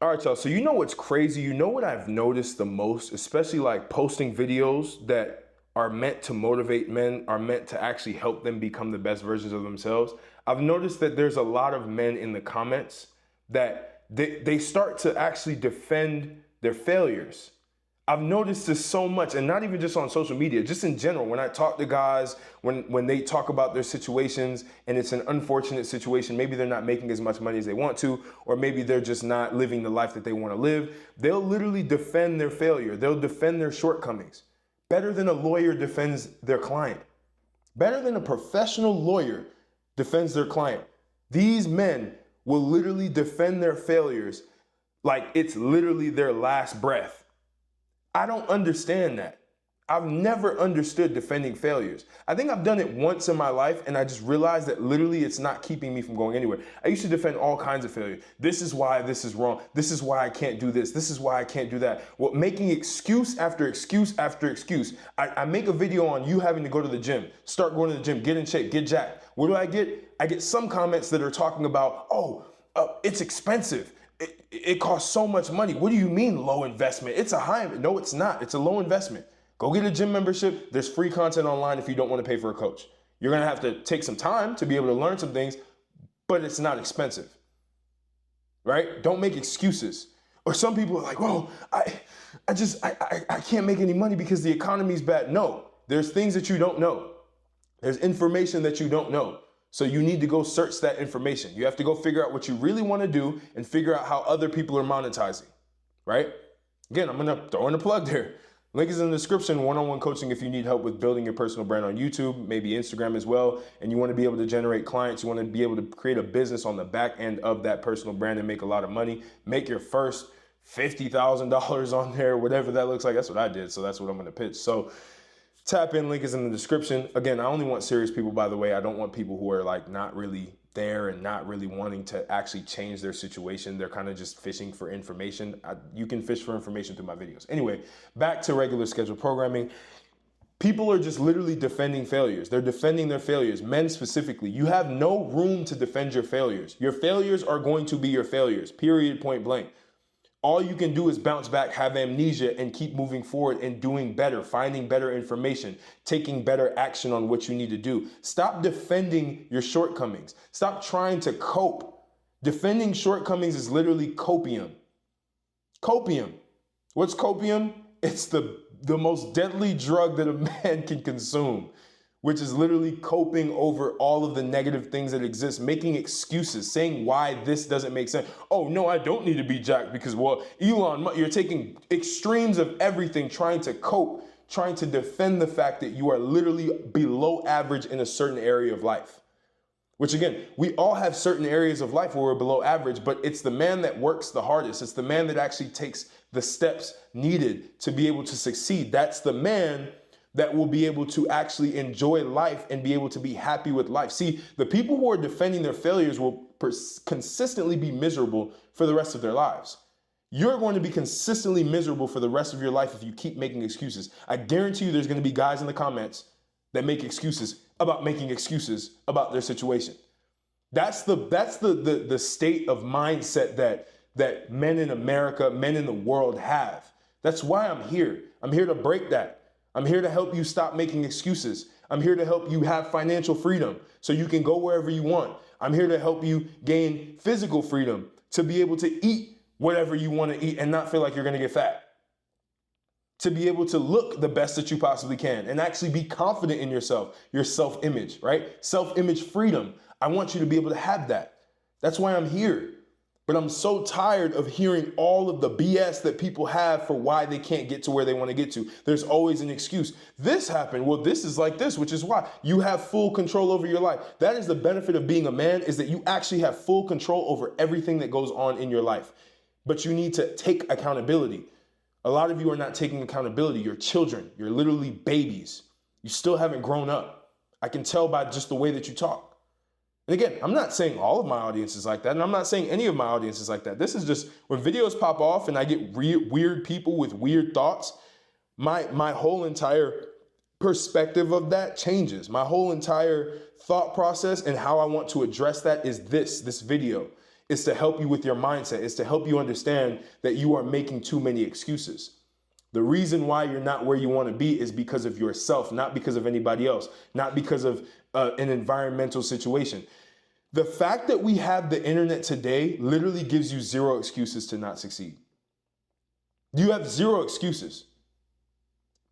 All right, y'all. So you know what's crazy? You know what I've noticed the most, especially like posting videos that are meant to motivate men, are meant to actually help them become the best versions of themselves. I've noticed that there's a lot of men in the comments that they start to actually defend their failures. I've noticed this so much, and not even just on social media, just in general. When I talk to guys, when they talk about their situations and it's an unfortunate situation, maybe they're not making as much money as they want to, or maybe they're just not living the life that they want to live, they'll literally defend their failure. They'll defend their shortcomings better than a lawyer defends their client, better than a professional lawyer defends their client. These men will literally defend their failures like it's literally their last breath. I don't understand that. I've never understood defending failures. I think I've done it once in my life and I just realized that literally it's not keeping me from going anywhere. I used to defend all kinds of failure. This is why this is wrong. This is why I can't do this. This is why I can't do that. Well, making excuse after excuse after excuse. I make a video on you having to go to the gym, start going to the gym, get in shape, get jacked. What do I get? I get some comments that are talking about, it's expensive. It costs so much money. What do you mean low investment? It's a high, no, it's not. It's a low investment. Go get a gym membership. There's free content online if you don't want to pay for a coach. You're going to have to take some time to be able to learn some things, but it's not expensive, right? Don't make excuses. Or some people are like, whoa, I can't make any money because the economy's bad. No, there's things that you don't know. There's information that you don't know. So you need to go search that information. You have to go figure out what you really want to do and figure out how other people are monetizing, right? Again, I'm going to throw in a plug there. Link is in the description, one-on-one coaching if you need help with building your personal brand on YouTube, maybe Instagram as well, and you want to be able to generate clients, you want to be able to create a business on the back end of that personal brand and make a lot of money, make your first $50,000 on there, whatever that looks like. That's what I did, so that's what I'm going to pitch. So tap in, link is in the description. Again, I only want serious people, by the way. I don't want people who are like not really there and not really wanting to actually change their situation. They're kind of just fishing for information. You can fish for information through my videos. Anyway, back to regular scheduled programming. People are just literally defending failures. They're defending their failures, men specifically. You have no room to defend your failures. Your failures are going to be your failures, period, point blank. All you can do is bounce back, have amnesia, and keep moving forward and doing better, finding better information, taking better action on what you need to do. Stop defending your shortcomings. Stop trying to cope. Defending shortcomings is literally copium. Copium. What's copium? It's the most deadly drug that a man can consume, which is literally coping over all of the negative things that exist, making excuses, saying why this doesn't make sense. Oh, no, I don't need to be jacked because, well, you're taking extremes of everything, trying to cope, trying to defend the fact that you are literally below average in a certain area of life. Which again, we all have certain areas of life where we're below average, but it's the man that works the hardest. It's the man that actually takes the steps needed to be able to succeed. That's the man that will be able to actually enjoy life and be able to be happy with life. See, the people who are defending their failures will consistently be miserable for the rest of their lives. You're going to be consistently miserable for the rest of your life if you keep making excuses. I guarantee you there's going to be guys in the comments that make excuses about making excuses about their situation. That's the state of mindset that men in America, men in the world have. That's why I'm here. I'm here to break that. I'm here to help you stop making excuses. I'm here to help you have financial freedom so you can go wherever you want. I'm here to help you gain physical freedom to be able to eat whatever you want to eat and not feel like you're going to get fat. To be able to look the best that you possibly can and actually be confident in yourself, your self-image, right? Self-image freedom. I want you to be able to have that. That's why I'm here. But I'm so tired of hearing all of the BS that people have for why they can't get to where they want to get to. There's always an excuse. This happened. Well, this is like this, which is why you have full control over your life. That is the benefit of being a man, is that you actually have full control over everything that goes on in your life. But you need to take accountability. A lot of you are not taking accountability. You're children. You're literally babies. You still haven't grown up. I can tell by just the way that you talk. And again, I'm not saying all of my audience is like that, and I'm not saying any of my audience is like that. This is just when videos pop off and I get weird people with weird thoughts, my whole entire perspective of that changes. My whole entire thought process and how I want to address that is this video It's to help you with your mindset. It's to help you understand that you are making too many excuses. The reason why you're not where you want to be is because of yourself, not because of anybody else, not because of an environmental situation. The fact that we have the internet today literally gives you zero excuses to not succeed. You have zero excuses.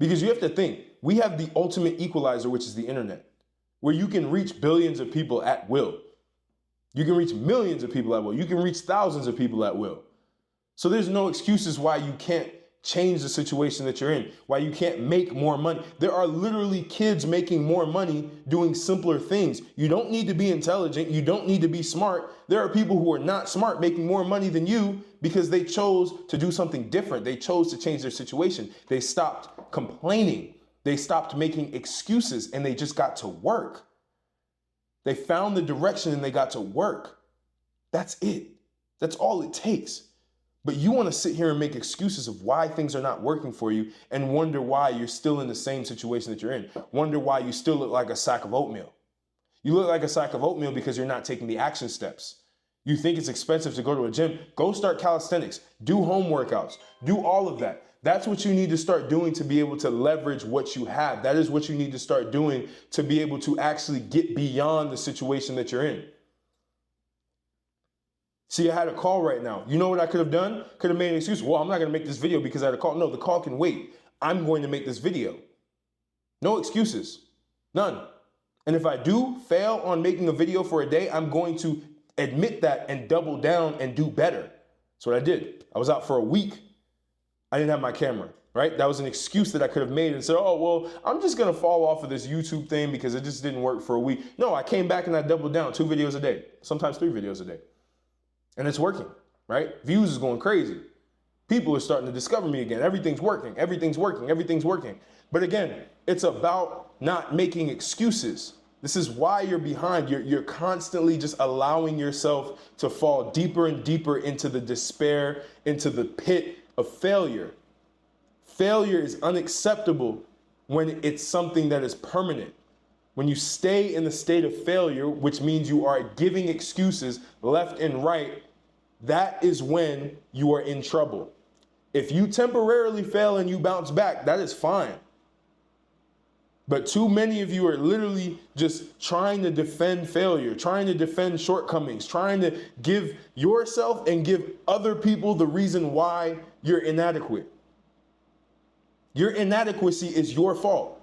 Because you have to think, we have the ultimate equalizer, which is the internet, where you can reach billions of people at will. You can reach millions of people at will. You can reach thousands of people at will. So there's no excuses why you can't change the situation that you're in, why you can't make more money. There are literally kids making more money doing simpler things. You don't need to be intelligent. You don't need to be smart. There are people who are not smart making more money than you because they chose to do something different. They chose to change their situation. They stopped complaining. They stopped making excuses and they just got to work. They found the direction and they got to work. That's it. That's all it takes. But you want to sit here and make excuses of why things are not working for you and wonder why you're still in the same situation that you're in. Wonder why you still look like a sack of oatmeal. You look like a sack of oatmeal because you're not taking the action steps. You think it's expensive to go to a gym. Go start calisthenics. Do home workouts. Do all of that. That's what you need to start doing to be able to leverage what you have. That is what you need to start doing to be able to actually get beyond the situation that you're in. See, I had a call right now. You know what I could have done? Could have made an excuse. Well, I'm not going to make this video because I had a call. No, the call can wait. I'm going to make this video. No excuses. None. And if I do fail on making a video for a day, I'm going to admit that and double down and do better. That's what I did. I was out for a week. I didn't have my camera, right? That was an excuse that I could have made and said, oh, well, I'm just going to fall off of this YouTube thing because it just didn't work for a week. No, I came back and I doubled down 2 videos a day, sometimes 3 videos a day. And it's working, right? Views is going crazy. People are starting to discover me again. Everything's working, everything's working, everything's working. But again, it's about not making excuses. This is why you're behind. You're constantly just allowing yourself to fall deeper and deeper into the despair, into the pit of failure. Failure is unacceptable when it's something that is permanent. When you stay in the state of failure, which means you are giving excuses left and right, that is when you are in trouble. If you temporarily fail and you bounce back, that is fine. But too many of you are literally just trying to defend failure, trying to defend shortcomings, trying to give yourself and give other people the reason why you're inadequate. Your inadequacy is your fault.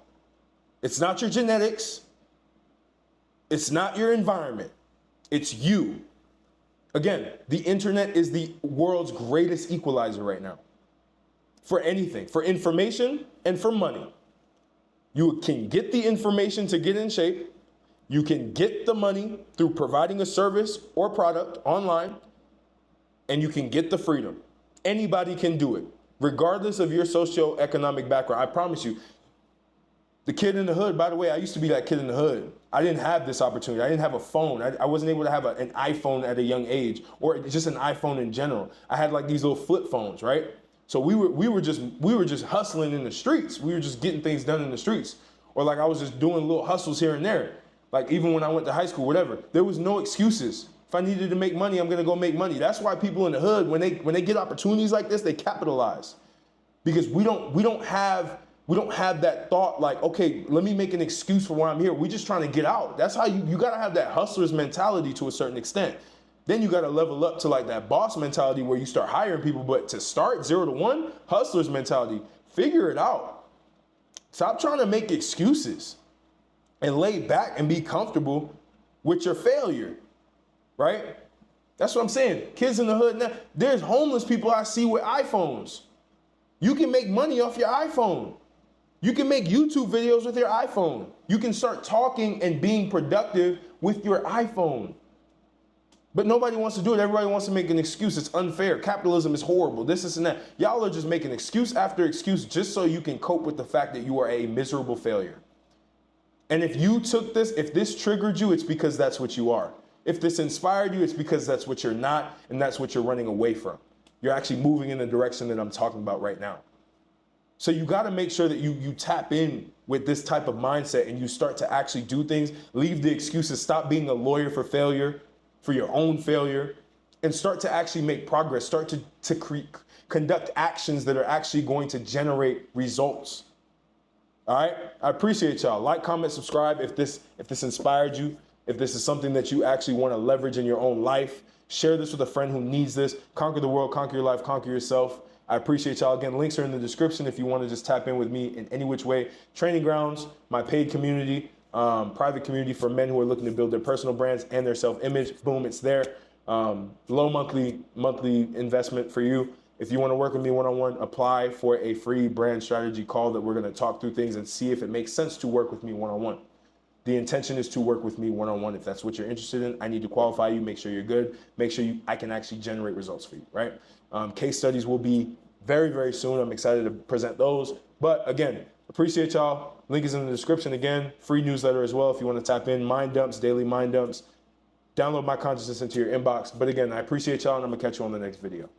It's not your genetics. It's not your environment. It's you. Again, the internet is the world's greatest equalizer right now. For anything, for information and for money. You can get the information to get in shape. You can get the money through providing a service or product online. And you can get the freedom. Anybody can do it, regardless of your socioeconomic background. I promise you. The kid in the hood, by the way, I used to be that kid in the hood. I didn't have this opportunity. I didn't have a phone. I wasn't able to have an iPhone at a young age, or just an iPhone in general. I had like these little flip phones, right? So we were just hustling in the streets. We were just getting things done in the streets. Or like I was just doing little hustles here and there. Like even when I went to high school, whatever. There was no excuses. If I needed to make money, I'm gonna go make money. That's why people in the hood, when they get opportunities like this, they capitalize. Because we don't have that thought like, okay, let me make an excuse for why I'm here. We're just trying to get out. That's how you gotta have that hustler's mentality to a certain extent. Then you gotta level up to like that boss mentality where you start hiring people, but to start 0 to 1, hustler's mentality, figure it out. Stop trying to make excuses and lay back and be comfortable with your failure, right? That's what I'm saying. Kids in the hood now, there's homeless people I see with iPhones. You can make money off your iPhone. You can make YouTube videos with your iPhone. You can start talking and being productive with your iPhone. But nobody wants to do it. Everybody wants to make an excuse. It's unfair. Capitalism is horrible. This and that. Y'all are just making excuse after excuse just so you can cope with the fact that you are a miserable failure. And if you took this, if this triggered you, it's because that's what you are. If this inspired you, it's because that's what you're not, and that's what you're running away from. You're actually moving in the direction that I'm talking about right now. So you got to make sure that you tap in with this type of mindset and you start to actually do things, leave the excuses, stop being a lawyer for failure, for your own failure, and start to actually make progress, start to conduct actions that are actually going to generate results. All right, I appreciate y'all. Like, comment, subscribe if this inspired you, if this is something that you actually want to leverage in your own life. Share this with a friend who needs this. Conquer the world, conquer your life, conquer yourself. I appreciate y'all. Again, links are in the description if you want to just tap in with me in any which way. Training Grounds, my paid community, private community for men who are looking to build their personal brands and their self-image. Boom, it's there. Low monthly investment for you. If you want to work with me one-on-one, apply for a free brand strategy call that we're going to talk through things and see if it makes sense to work with me one-on-one. The intention is to work with me one-on-one. If that's what you're interested in, I need to qualify you, make sure you're good, make sure I can actually generate results for you, right? Case studies will be very, very soon. I'm excited to present those. But again, appreciate y'all. Link is in the description. Again, free newsletter as well if you want to tap in. Mind dumps, daily mind dumps. Download my consciousness into your inbox. But again, I appreciate y'all, and I'm going to catch you on the next video.